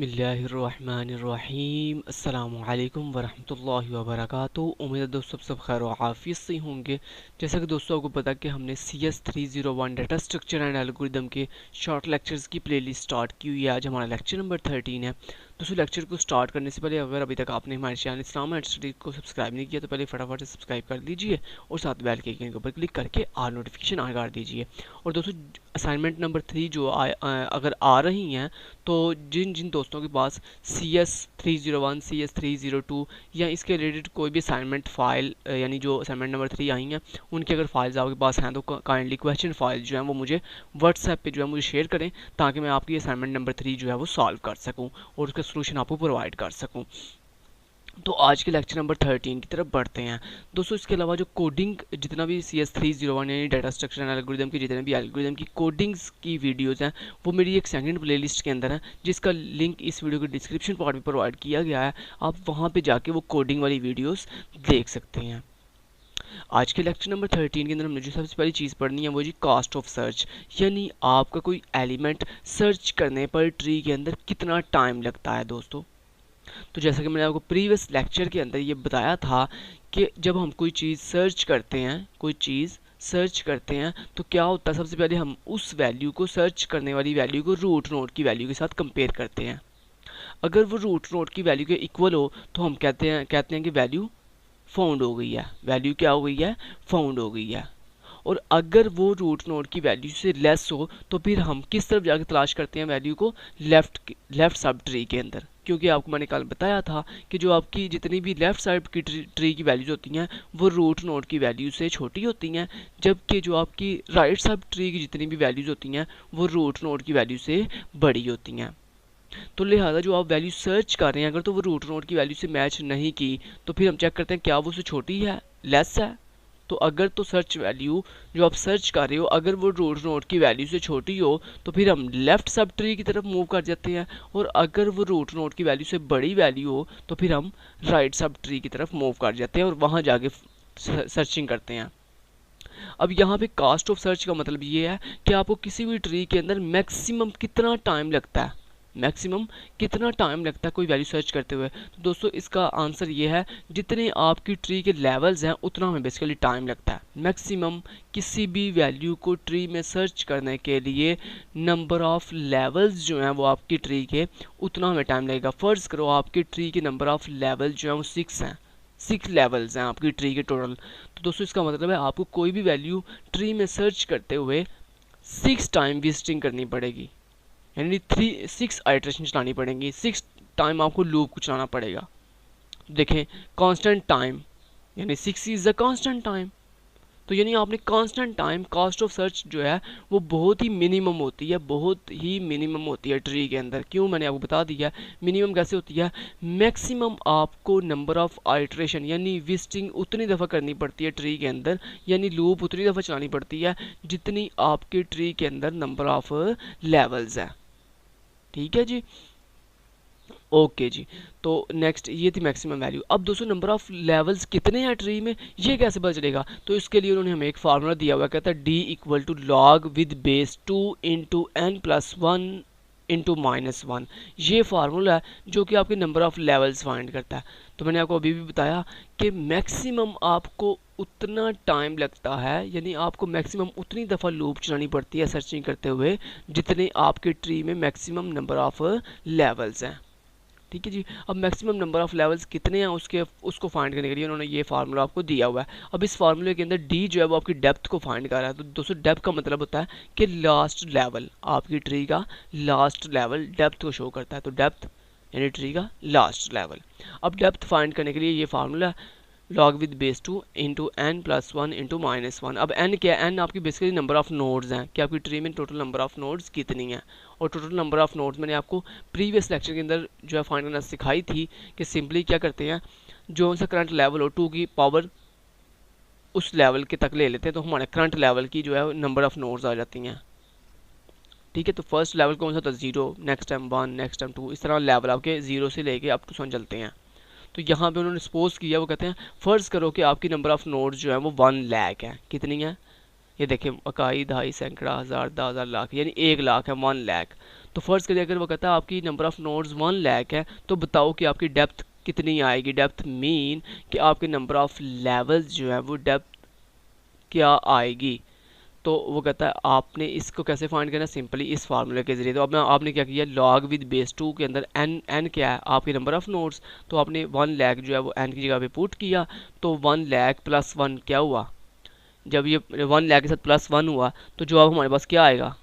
बिस्मिल्लाहिर्रहमानिर्रहीम अस्सलामुअलैकुम वरहमतुल्लाहि वबरकातुहू। उम्मीद है दोस्तों सब खैर आफियत से होंगे। जैसा कि दोस्तों आपको पता कि हमने CS301 data structure and algorithm के शॉर्ट लेक्चर्स की प्लेलिस्ट स्टार्ट की हुई है। आज हमारा लेक्चर नंबर 13 है। दोस्तों लेक्चर को स्टार्ट करने से पहले अगर अभी तक आपने हमारे चैनल इस्लाम एंड स्टडीज को सब्सक्राइब नहीं किया तो पहले फटाफट से सब्सक्राइब कर दीजिए और साथ बेल के आइकन के ऊपर क्लिक करके ऑल नोटिफिकेशन ऑन कर दीजिए। और दोस्तों असाइनमेंट नंबर 3 जो अगर आ रही हैं तो जिन जिन दोस्तों के पास CS301 CS302 या इसके रिलेटेड कोई भी असाइनमेंट फ़ाइल यानी जो असाइनमेंट नंबर 3 आई हैं उनकी अगर फाइल्स आपके पास हैं तो काइंडली क्वेश्चन फाइल जो है वो मुझे व्हाट्सएप पे जो है मुझे शेयर करें ताकि मैं आपकी असाइनमेंट नंबर 3 जो है वो सॉल्व कर सकूं और उसका सोल्यूशन आपको प्रोवाइड कर सकूं। तो आज के लेक्चर नंबर 13 की तरफ बढ़ते हैं। दोस्तों इसके अलावा जो कोडिंग जितना भी CS301 यानी डाटा स्ट्रक्चर एंड एल्गोरिदम की जितने भी एल्गोरिदम की कोडिंग्स की वीडियोस हैं वो मेरी एक सेकंड प्लेलिस्ट के अंदर है जिसका लिंक इस वीडियो के डिस्क्रिप्शन पार्ट में प्रोवाइड किया गया है। आप वहाँ पे जाके वो कोडिंग वाली वीडियोस देख सकते हैं। आज के लेक्चर नंबर 13 के अंदर हमने जो सबसे पहली चीज़ पढ़नी है वो जी कॉस्ट ऑफ सर्च, यानी आपका कोई एलिमेंट सर्च करने पर ट्री के अंदर कितना टाइम लगता है। दोस्तों तो जैसा कि मैंने आपको प्रीवियस लेक्चर के अंदर ये बताया था कि जब हम कोई चीज़ सर्च करते हैं तो क्या होता है, सबसे पहले हम उस वैल्यू को सर्च करने वाली वैल्यू को रूट नोड की वैल्यू के साथ कंपेयर करते हैं। अगर वो रूट नोड की वैल्यू के इक्वल हो तो हम कहते हैं कि वैल्यू फाउंड हो गई है, वैल्यू क्या हो गई है, फाउंड हो गई है। और अगर वो रूट नोड की वैल्यू से लेस हो तो फिर हम किस तरफ जाकर तलाश करते हैं वैल्यू को, लेफ्ट सब ट्री के अंदर। क्योंकि आपको मैंने कल बताया था कि जो आपकी जितनी भी लेफ्ट साइड की ट्री की वैल्यूज होती हैं वो रूट नोड की वैल्यू से छोटी होती हैं, जबकि जो आपकी राइट साइड ट्री की जितनी भी वैल्यूज होती हैं वो रूट नोड की वैल्यू से बड़ी होती हैं। तो लिहाजा जो आप वैल्यू सर्च कर रहे हैं अगर तो वो रूट नोड की वैल्यू से मैच नहीं की तो फिर हम चेक करते हैं क्या वो उससे छोटी है, लेस है। तो अगर तो सर्च वैल्यू जो आप सर्च कर रहे हो अगर वो रूट नोड की वैल्यू से छोटी हो तो फिर हम लेफ्ट सब ट्री की तरफ मूव कर जाते हैं, और अगर वो रूट नोड की वैल्यू से बड़ी वैल्यू हो तो फिर हम राइट सब ट्री की तरफ मूव कर जाते हैं और वहाँ जाके सर्चिंग करते हैं। अब यहाँ पे कास्ट ऑफ सर्च का मतलब ये है कि आपको किसी भी ट्री के अंदर मैक्सिमम कितना टाइम लगता है, कोई वैल्यू सर्च करते हुए। तो दोस्तों इसका आंसर ये है जितने आपकी ट्री के लेवल्स हैं उतना हमें बेसिकली टाइम लगता है। मैक्सिमम किसी भी वैल्यू को ट्री में सर्च करने के लिए नंबर ऑफ लेवल्स जो हैं वो आपकी ट्री के उतना हमें टाइम लगेगा। फ़र्ज़ करो आपकी ट्री के नंबर ऑफ लेवल जो हैं वो 6 हैं, 6 लेवल्स हैं आपकी ट्री के टोटल। तो दोस्तों इसका मतलब है आपको कोई भी वैल्यू ट्री में सर्च करते हुए 6 टाइम विजिटिंग करनी पड़ेगी, यानी 6 आइट्रेशन चलानी पड़ेंगी, 6 टाइम आपको लूप को चलाना पड़ेगा। देखें कांस्टेंट टाइम यानी 6 इज़ द कांस्टेंट टाइम। तो यानी आपने constant time cost of search जो है वो बहुत ही मिनिमम होती है ट्री के अंदर। क्यों, मैंने आपको बता दिया मिनिमम कैसे होती है। मैक्सिमम आपको नंबर ऑफ आइट्रेशन यानी विजिटिंग उतनी दफ़ा करनी पड़ती है ट्री के अंदर, यानी लूप उतनी दफ़ा चलानी पड़ती है जितनी आपके ट्री के अंदर नंबर ऑफ लेवल्स है। ठीक है जी, ओके जी। तो नेक्स्ट ये थी मैक्सिमम वैल्यू। अब दोस्तों नंबर ऑफ लेवल्स कितने हैं ट्री में ये कैसे पता चलेगा, तो इसके लिए उन्होंने हमें एक फार्मूला दिया हुआ है, कहता है D = log with base 2 × n+1 × -1। ये फार्मूला है जो कि आपके नंबर ऑफ लेवल्स फाइंड करता है। तो मैंने आपको अभी भी बताया कि मैक्सिमम आपको उतना टाइम लगता है, यानी आपको मैक्सिमम उतनी दफ़ा लूप चलानी पड़ती है सर्चिंग करते हुए जितने आपके ट्री में मैक्सिमम नंबर ऑफ लेवल्स हैं। ठीक है जी। अब मैक्सिमम नंबर ऑफ लेवल्स कितने हैं उसको फाइंड करने के लिए उन्होंने ये फार्मूला आपको दिया हुआ है। अब इस फार्मूले के अंदर डी जो है वो आपकी डेप्थ को फाइंड कर रहा है। तो दोस्तों डेप्थ का मतलब होता है कि लास्ट लेवल, आपकी ट्री का लास्ट लेवल डेप्थ को शो करता है। तो डेप्थ यानी ट्री का लास्ट लेवल। अब डेप्थ फाइंड करने के लिए ये formula log with base 2 × n+1 × -1। अब n क्या है, n आपकी बेसिकली नंबर ऑफ नोड्स हैं कि आपकी ट्री में टोटल नंबर ऑफ नोड्स कितनी हैं। और टोटल नंबर ऑफ नोड्स मैंने आपको प्रीवियस लेक्चर के अंदर जो है फाइंड करना सिखाई थी कि सिंपली क्या करते हैं, जो सा करंट लेवल हो 2 की पावर उस लेवल के तक ले लेते हैं तो हमारे करंट लेवल की जो है नंबर ऑफ नोड्स आ जाती हैं। ठीक है, तो फर्स्ट लेवल कौन सा था, 0, नेक्स्ट टाइम 1, नेक्स्ट टाइम 2, इस तरह लेवल आपके 0 से लेके अप टू 100 चलते हैं। तो यहाँ पे उन्होंने सपोज किया, वो कहते हैं फ़र्ज़ करो कि आपकी नंबर ऑफ नोड्स जो है वो 1 लाख है। कितनी है, ये देखें इकाई, दहाई, सैकड़ा, हज़ार, 10,000, लाख, यानी 1 लाख है, 1 लाख। तो फर्स्ट करिए अगर वो कहता है आपकी नंबर ऑफ नोड्स 1 लाख है, तो बताओ कि आपकी डेप्थ कितनी आएगी। डेप्थ मीन कि आपके नंबर ऑफ लेवल्स जो है वो डेप्थ क्या आएगी। तो वो कहता है आपने इसको कैसे फाइंड करना, सिंपली इस फार्मूले के जरिए। तो अब आपने क्या किया, लॉग विद बेस 2 के अंदर एन क्या है, आपके नंबर ऑफ नोड्स, तो आपने 1 लाख जो है वो एन की जगह पे पुट किया। तो 1 लाख प्लस 1 क्या हुआ, जब ये 1 लाख के साथ प्लस 1 हुआ तो जो अब हमारे पास क्या आएगा,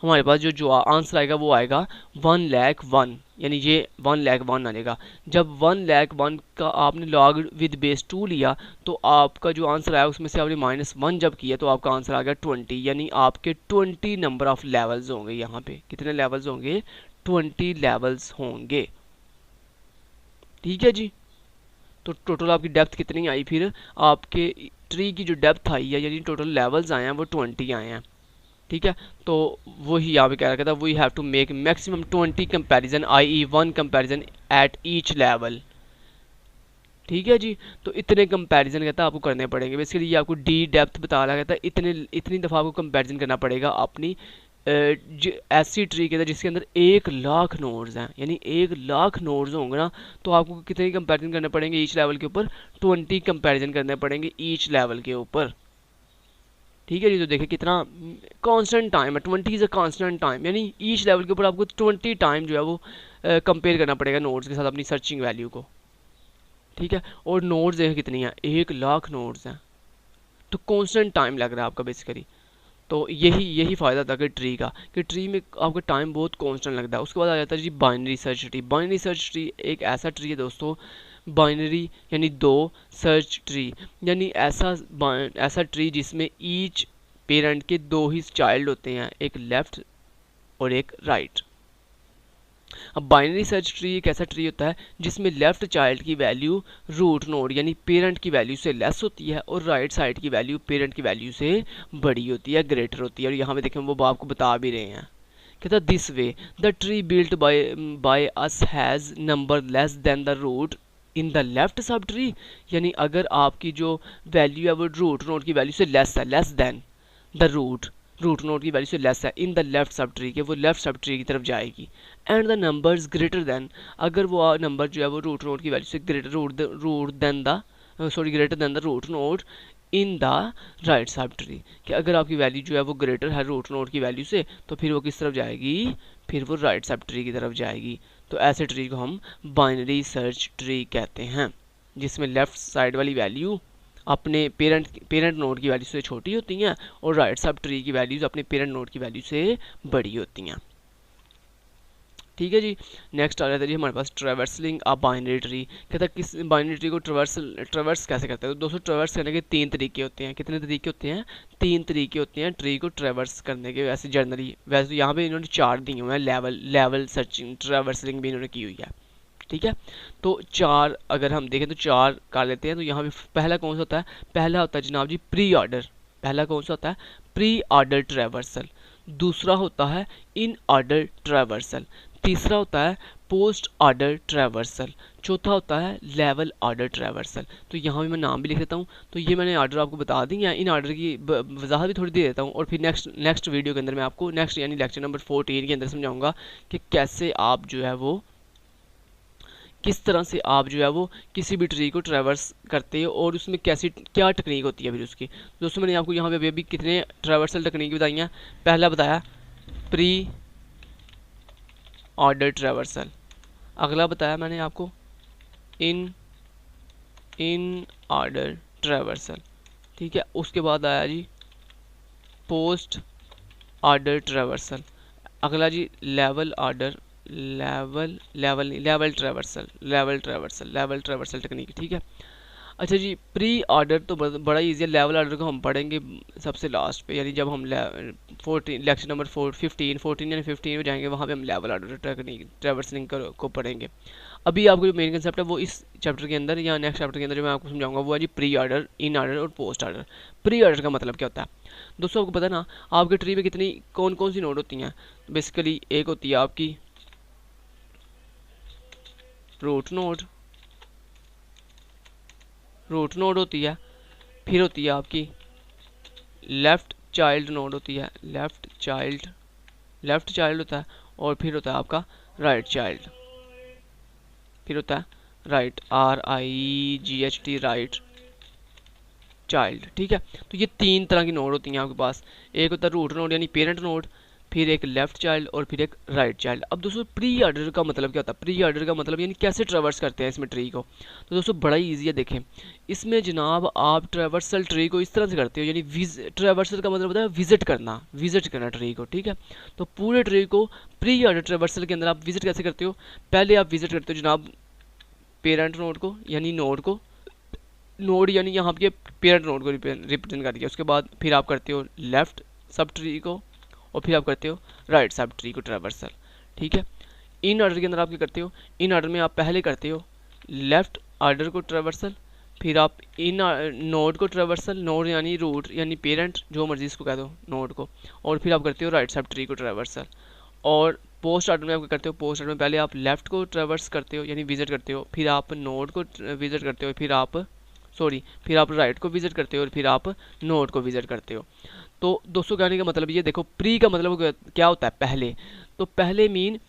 हमारे पास जो जो आंसर आएगा वो आएगा 1 लाख 1, यानी ये 1 लाख 1 आ जाएगा। जब 1 लाख 1 का आपने लॉग विद बेस 2 लिया तो आपका जो आंसर आया उसमें से आपने -1 जब किया तो आपका आंसर आ गया 20, यानी आपके 20 नंबर ऑफ लेवल्स होंगे। यहाँ पे कितने लेवल्स होंगे, 20 लेवल्स होंगे। ठीक है जी। तो टोटल आपकी डेप्थ कितनी आई, फिर आपके ट्री की जो डेप्थ आई है यानी टोटल लेवल्स आए हैं वो 20 आए हैं। ठीक है, तो वही यहाँ पे कह रखा था, we have to make maximum 20 comparison, i.e. 1 comparison at each level. ठीक है जी। तो इतने कंपैरिजन कहता है आपको करने पड़ेंगे। बेसिकली ये आपको डी डेप्थ बता रहा कहता है इतनी दफ़ा आपको कंपैरिजन करना पड़ेगा अपनी ऐसी ट्री के अंदर जिसके अंदर 1 लाख नोड्स हैं, यानी 1 लाख नोड्स होंगे ना, तो आपको कितने कंपैरिजन करने पड़ेंगे ईच लेवल के ऊपर, 20 कंपैरिजन करने पड़ेंगे ईच लेवल के ऊपर। ठीक है जी। तो देखिए कितना कांस्टेंट टाइम है, 20 इज़ अ कांस्टेंट टाइम, यानी ईच लेवल के ऊपर आपको 20 टाइम जो है वो कंपेयर करना पड़ेगा नोड्स के साथ अपनी सर्चिंग वैल्यू को। ठीक है, और नोड्स देखिए कितनी हैं, 1 लाख नोड्स हैं, तो कांस्टेंट टाइम लग रहा है आपका बेसिकली। तो यही फ़ायदा था कि ट्री का, कि ट्री में आपका टाइम बहुत कांस्टेंट लगता है। उसके बाद आ जाता है जी binary search tree. Binary search tree एक ऐसा ट्री है दोस्तों, बाइनरी यानी 2, सर्च ट्री यानी ऐसा ट्री जिसमें ईच पेरेंट के 2 ही चाइल्ड होते हैं, एक लेफ्ट और एक राइट। अब बाइनरी सर्च ट्री एक ऐसा ट्री होता है जिसमें लेफ्ट चाइल्ड की वैल्यू रूट नोड यानी पेरेंट की वैल्यू से लेस होती है और राइट साइड की वैल्यू पेरेंट की वैल्यू से बड़ी होती है, ग्रेटर होती है। और यहाँ पे देखें वो आपको बता भी रहे हैं, कहता this way the tree built by us has number less than the root in the left sub tree, यानी अगर आपकी जो वैल्यू है वो रूट नोड की वैल्यू से लेस है, less than the root node की वैल्यू से लेस है in the left sub tree के, वो लेफ्ट सब ट्री की तरफ जाएगी। And the numbers greater than, अगर वो नंबर जो है वो रूट नोड की वैल्यू से greater greater than the root node in the right sub tree, कि अगर आपकी वैल्यू जो है वो ग्रेटर है रूट नोड की वैल्यू से तो फिर वो किस तरफ जाएगी, फिर वो राइट सब ट्री की तरफ जाएगी। तो ऐसे ट्री को हम बाइनरी सर्च ट्री कहते हैं, जिसमें लेफ्ट साइड वाली वैल्यू अपने पेरेंट नोड की वैल्यू से छोटी होती हैं और राइट सब ट्री की वैल्यूज अपने पेरेंट नोड की वैल्यू से बड़ी होती हैं। ठीक है जी। नेक्स्ट आ जाता है जी हमारे पास ट्रैवर्सलिंग अ बाइनरी ट्री। कहता है किस बाइनरी ट्री को ट्रैवर्स कैसे करते हैं। तो दोस्तों ट्रैवर्स करने के 3 तरीके होते हैं। कितने तरीके होते हैं, 3 तरीके होते हैं ट्री को ट्रैवर्स करने के। वैसे जनरली वैसे तो यहाँ पे इन्होंने 4 दिए हुए हैं, लेवल सर्चिंग ट्रैवर्सलिंग भी इन्होंने की हुई है। ठीक है, तो 4 अगर हम देखें तो 4 कर लेते हैं। तो यहाँ पे पहला कौन सा होता है, पहला होता है जनाब जी प्री ऑर्डर। पहला कौन सा होता है, प्री ऑर्डर ट्रैवर्सल। दूसरा होता है इन ऑर्डर ट्रैवर्सल। तीसरा होता है पोस्ट ऑर्डर ट्रैवर्सल। चौथा होता है लेवल ऑर्डर ट्रैवर्सल। तो यहाँ भी मैं नाम भी लिख देता हूँ। तो ये मैंने ऑर्डर आपको बता दी है, इन ऑर्डर की वजाहत भी थोड़ी दे देता हूँ और फिर नेक्स्ट वीडियो के अंदर मैं आपको नेक्स्ट यानी लेक्चर नंबर 14 के अंदर समझाऊंगा कि कैसे आप जो है वो किस तरह से आप जो है वो किसी भी ट्री को ट्रैवर्स करते हो और उसमें कैसी क्या टेक्निक होती है फिर उसकी। दोस्तों मैंने आपको यहाँ पे अभी कितने ट्रैवर्सल टेक्निक बताई हैं। पहला बताया प्री ऑर्डर ट्रैवर्सल, अगला बताया मैंने आपको इन ऑर्डर ट्रैवर्सल। ठीक है, उसके बाद आया जी पोस्ट ऑर्डर ट्रैवर्सल, अगला जी level order level traversal technique. ठीक है, अच्छा जी प्री ऑर्डर तो बड़ा ईजी है। लेवल ऑर्डर को हम पढ़ेंगे सबसे लास्ट पे, यानी जब हम 14 लेक्चर नंबर 14 यानी 15 में जाएंगे वहाँ पे हम लेवल ऑर्डर टेक्निक ट्रैवर्सलिंग को पढ़ेंगे। अभी आपको जो मेन कंसेप्ट है वो इस चैप्टर के अंदर या नेक्स्ट चैप्टर के अंदर जो मैं आपको समझाऊंगा वो है जी प्री ऑर्डर, इन ऑर्डर और पोस्ट ऑर्डर। प्री ऑर्डर का मतलब क्या होता है दोस्तों, आपको पता है ना आपके ट्री में कितनी कौन कौन सी नोड होती हैं। बेसिकली एक होती है आपकी रूट नोड होती है, फिर होती है आपकी लेफ़्ट चाइल्ड नोड होती है, लेफ़्ट चाइल्ड होता है, और फिर होता है आपका राइट चाइल्ड, फिर होता है राइट RIGHT राइट चाइल्ड। ठीक है, तो ये 3 तरह की नोड होती हैं आपके पास। एक होता है रूट नोड यानी पेरेंट नोड, फिर एक लेफ्ट चाइल्ड और फिर एक राइट चाइल्ड। अब दोस्तों प्री ऑर्डर का मतलब क्या होता है? प्री ऑर्डर का मतलब यानी कैसे ट्रेवर्स करते हैं इसमें ट्री को। तो दोस्तों बड़ा ही ईजी है, देखें इसमें जनाब आप ट्रेवर्सल ट्री को इस तरह से करते हो, यानी ट्रेवर्सल का मतलब होता है विजिट करना ट्री को। ठीक है, तो पूरे ट्री को प्री ऑर्डर ट्रेवर्सल के अंदर आप विजिट कैसे करते हो? पहले आप विजिट करते हो जनाब पेरेंट नोड को, यानी नोड यानी यहाँ पे पेरेंट नोड को रिप्रेजेंट कर दिया। उसके बाद फिर आप करते हो लेफ्ट सब ट्री को, और फिर आप करते हो राइट सब ट्री को ट्रेवर्सल। ठीक है, इन ऑर्डर के अंदर आप क्या करते हो? इन ऑर्डर में आप पहले करते हो लेफ्ट ऑर्डर को ट्रेवर्सल, फिर आप इन नोड को ट्रेवर्सल, नोड यानी रूट यानी पेरेंट, जो मर्जी इसको कह दो नोड को, और फिर आप करते हो राइट सब ट्री को ट्रेवर्सल। और पोस्ट ऑर्डर में आप क्या करते हो? पोस्ट ऑर्डर में पहले आप लेफ्ट को ट्रेवर्स करते हो यानी विजिट करते हो, फिर आप नोड को विजिट करते हो, फिर आप राइट को विजिट करते हो, और फिर आप नोड को विजिट करते हो। तो दोस्तों कहने का मतलब ये देखो, प्री का मतलब क्या होता है? पहले। तो पहले मीन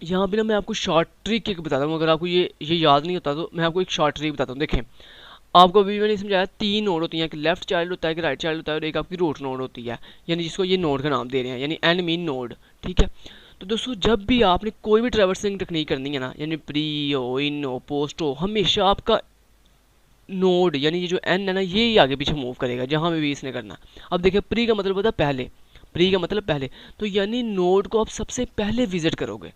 यहाँ पे ना मैं आपको शॉर्ट ट्रिक एक बताता हूँ, अगर आपको ये याद नहीं होता तो मैं आपको एक शॉर्ट ट्रिक बताता हूँ। देखें आपको अभी मैंने समझाया 3 नोड होती हैं, एक लेफ्ट चाइल्ड होता है, एक राइट चाइल्ड होता है, और एक आपकी रूट नोड होती है, यानी जिसको ये नोड का नाम दे रहे हैं, यानी एन मीन नोड। ठीक है, तो दोस्तों जब भी आपने कोई भी ट्रेवर्सिंग टेक्निक करनी है ना, यानी प्री हो, इन हो, पोस्ट हो, हमेशा आपका नोड यानी ये जो एन है ना, ये ही आगे पीछे मूव करेगा जहाँ में भी इसने करना। अब देखिए प्री का मतलब होता है पहले, प्री का मतलब पहले, तो यानी नोड को आप सबसे पहले विजिट करोगे।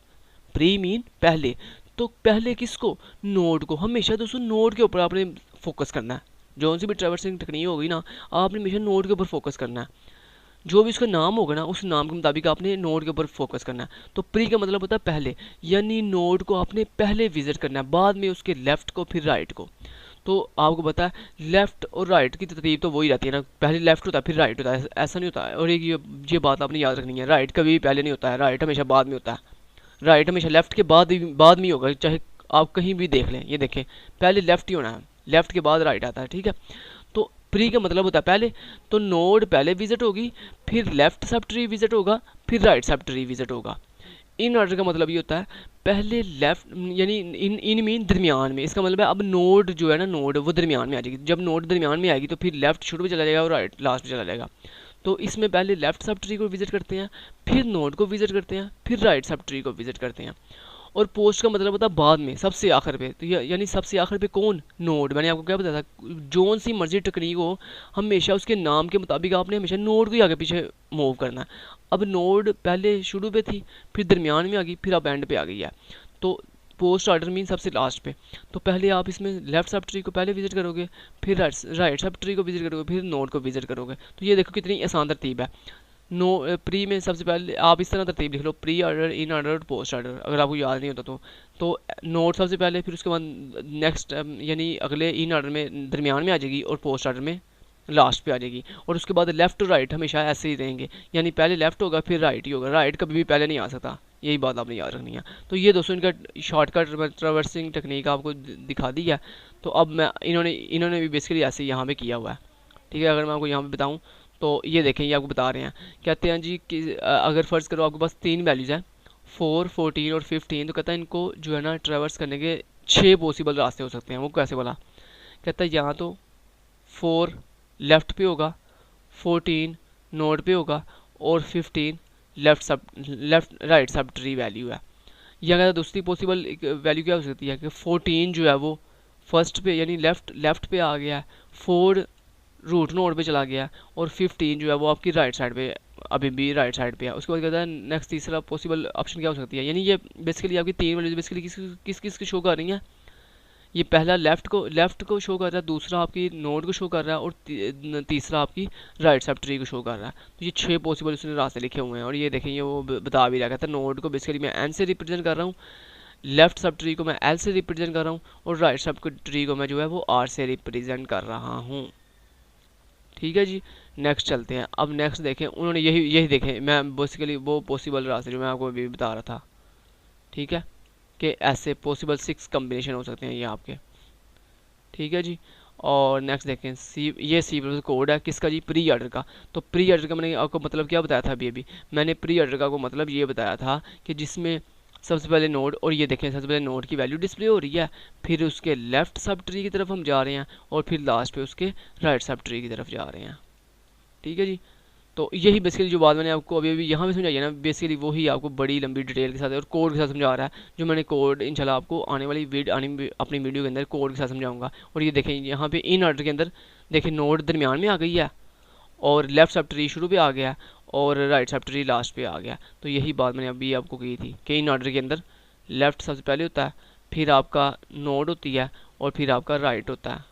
प्री मीन पहले, तो पहले किसको? नोड को। हमेशा दोस्तों नोड के ऊपर आपने फोकस करना है। जो सी भी ट्रेवर्सिंग टेक्निक होगी ना, आपने हमेशा नोड के ऊपर फोकस करना है। जो भी उसका नाम होगा ना, उस नाम के मुताबिक आपने नोड के ऊपर फोकस करना है। तो प्री का मतलब होता है पहले, यानी नोड को आपने पहले विजिट करना है, बाद में उसके लेफ्ट को, फिर राइट को। तो आपको पता है लेफ्ट और राइट की तरतीब तो वही रहती है ना, पहले लेफ्ट होता है फिर राइट होता है, ऐसा नहीं होता है। और एक ये बात आपने याद रखनी है, राइट कभी भी पहले नहीं होता है, राइट हमेशा बाद में होता है। राइट हमेशा लेफ्ट के बाद में ही होगा, चाहे आप कहीं भी देख लें। ये देखें पहले लेफ्ट ही होना है, लेफ्ट के बाद राइट आता है। ठीक है, तो प्री का मतलब होता है पहले, तो नोड पहले विजिट होगी, फिर लेफ्ट सब ट्री विजिट होगा, फिर राइट सब ट्री विजिट होगा। इन ऑर्डर का मतलब ये होता है पहले लेफ्ट यानी इन मीन दरमियान में। इसका मतलब है अब नोड जो है ना, नोड वो दरमियान में आ जाएगी। जब नोड दरमियान में आएगी तो फिर लेफ्ट शुरू में चला जाएगा और राइट लास्ट में चला जाएगा। तो इसमें पहले लेफ्ट सब ट्री को विजिट करते हैं, फिर नोड को विजिट करते हैं, फिर राइट सब ट्री को विजिट करते हैं। और पोस्ट का मतलब होता है बाद में, सबसे आखिर पे। तो यानी सबसे आखिर पे कौन? नोड। मैंने आपको क्या बताया था, जोन सी मर्जी टेक्निक हो, हमेशा उसके नाम के मुताबिक आपने हमेशा नोड को ही आगे पीछे मूव करना है। अब नोड पहले शुरू पे थी, फिर दरमियान में आ गई, फिर अब एंड पे आ गई है। तो पोस्ट ऑर्डर मीन सबसे लास्ट पे। तो पहले आप इसमें लेफ्ट सब ट्री को पहले विजिट करोगे, फिर राइट सब ट्री को विजिट करोगे, फिर नोड को विजिट करोगे। तो ये देखो कितनी आसान तरतीब है। प्री में सबसे पहले आप इस तरह तरतीब लिख लो, प्री ऑर्डर, इन ऑर्डर और पोस्ट ऑर्डर, अगर आपको याद नहीं होता तो नोड सबसे पहले, फिर उसके बाद नेक्स्ट यानी अगले इन ऑर्डर में दरमियान में आ जाएगी, और पोस्ट ऑर्डर में लास्ट पे आ जाएगी। और उसके बाद लेफ्ट और राइट हमेशा ऐसे ही रहेंगे, यानी पहले लेफ्ट होगा फिर राइट ही होगा, राइट कभी भी पहले नहीं आ सकता। यही बात आपने याद रखनी है। तो ये दोस्तों इनका शॉर्टकट ट्रेवर्सिंग टेक्निक आपको दिखा दी है। तो अब मैं इन्होंने भी बेसिकली ऐसे ही यहाँ पे किया हुआ है। ठीक है, अगर मैं आपको यहाँ पे बताऊँ तो ये देखें, ये आपको बता रहे हैं, कहते हैं जी कि अगर फ़र्ज़ करो आपके पास 3 वैल्यूज़ हैं 4, 14 और 15, तो कहता है इनको जो है ना ट्रेवर्स करने के 6 पॉसिबल रास्ते हो सकते हैं। वो कैसे बोला? कहता है यहाँ तो 4 लेफ़्ट पे होगा, 14 नोड पे होगा, और 15 left right sub tree value है। या कहता है दूसरी पॉसिबल वैल्यू क्या हो सकती है कि 14 जो है वो फर्स्ट पे यानी लेफ़्ट पे आ गया है, 4 रूट नोड पे चला गया, और 15 जो है वो आपकी राइट साइड पे अभी भी राइट साइड पे है। उसके बाद कहता है नेक्स्ट तीसरा पॉसिबल ऑप्शन क्या हो सकती है, यानी ये बेसिकली आपकी 3 वैल्यूज बेसिकली किस किस की शो कर रही हैं। ये पहला लेफ्ट को शो कर रहा है, दूसरा आपकी नोड को शो कर रहा है, और तीसरा आपकी राइट सब ट्री को शो कर रहा है। तो ये 6 पॉसिबल उसने रास्ते लिखे हुए हैं। और ये देखें, ये वो बता भी रहा कहता है नोड को बेसिकली मैं एन से रिप्रेजेंट कर रहा हूँ, लेफ्ट सब ट्री को मैं एल से रिप्रेजेंट कर रहा हूँ, और राइट सब ट्री को मैं जो है वो आर से रिप्रेजेंट कर रहा हूँ। ठीक है जी, नेक्स्ट चलते हैं। अब नेक्स्ट देखें, उन्होंने यही देखें, मैं बेसिकली वो पॉसिबल रास्ते जो मैं आपको अभी बता रहा था। ठीक है, कि ऐसे पॉसिबल 6 कम्बिनेशन हो सकते हैं ये आपके। ठीक है जी, और नेक्स्ट देखें ये सी प्लस कोड है किसका जी, प्री ऑर्डर का। तो प्री ऑर्डर का मैंने आपको मतलब क्या बताया था अभी मैंने प्री ऑर्डर का को मतलब ये बताया था कि जिसमें सबसे पहले नोड, और ये देखें सबसे पहले नोड की वैल्यू डिस्प्ले हो रही है, फिर उसके लेफ्ट सब ट्री की तरफ हम जा रहे हैं, और फिर लास्ट पे उसके राइट सब ट्री की तरफ जा रहे हैं। ठीक है जी। तो यही बेसिकली जो बात मैंने आपको अभी अभी यहाँ पे समझाई है ना, बेसिकली वही आपको बड़ी लंबी डिटेल के साथ और कोड के साथ समझा रहा है, जो मैंने कोड इंशाल्लाह आपको आने वाली अपनी वीडियो के अंदर कोड के साथ समझाऊंगा। और ये देखें यहाँ पे इन ऑर्डर के अंदर देखें नोड दरमियान में आ गई है, और लेफ्ट सब ट्री शुरू पे आ गया, और राइट सब ट्री लास्ट पे आ गया। तो यही बात मैंने अभी आपको की थी कि इन ऑर्डर के अंदर लेफ्ट सबसे पहले होता है, फिर आपका नोड होती है, और फिर आपका राइट होता है।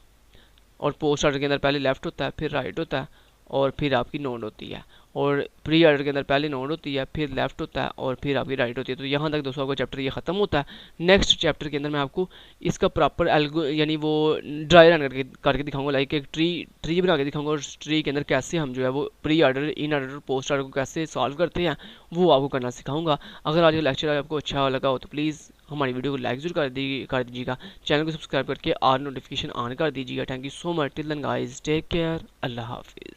और पोस्ट ऑर्डर के अंदर पहले लेफ्ट होता है, फिर राइट होता है, और फिर आपकी नोड होती है। और प्री ऑर्डर के अंदर पहले नोड होती है, फिर लेफ्ट होता है, और फिर आपकी राइट होती है। तो यहाँ तक दोस्तों आपका चैप्टर ये खत्म होता है। नेक्स्ट चैप्टर के अंदर मैं आपको इसका प्रॉपर एल्गो यानी वो ड्राई रन करके दिखाऊंगा, लाइक एक ट्री बना के दिखाऊंगा, और ट्री के अंदर कैसे हम जो है वो pre order, in order, post order को कैसे सॉल्व करते हैं वो आपको करना सिखाऊंगा। अगर आज का लेक्चर आपको अच्छा लगा हो तो प्लीज़ हमारी वीडियो को लाइक जरूर कर दीजिएगा, चैनल को सब्सक्राइब करके और नोटिफिकेशन ऑन कर दीजिएगा। Thank you so much. Till then guys, take care, अल्लाह हाफिज़।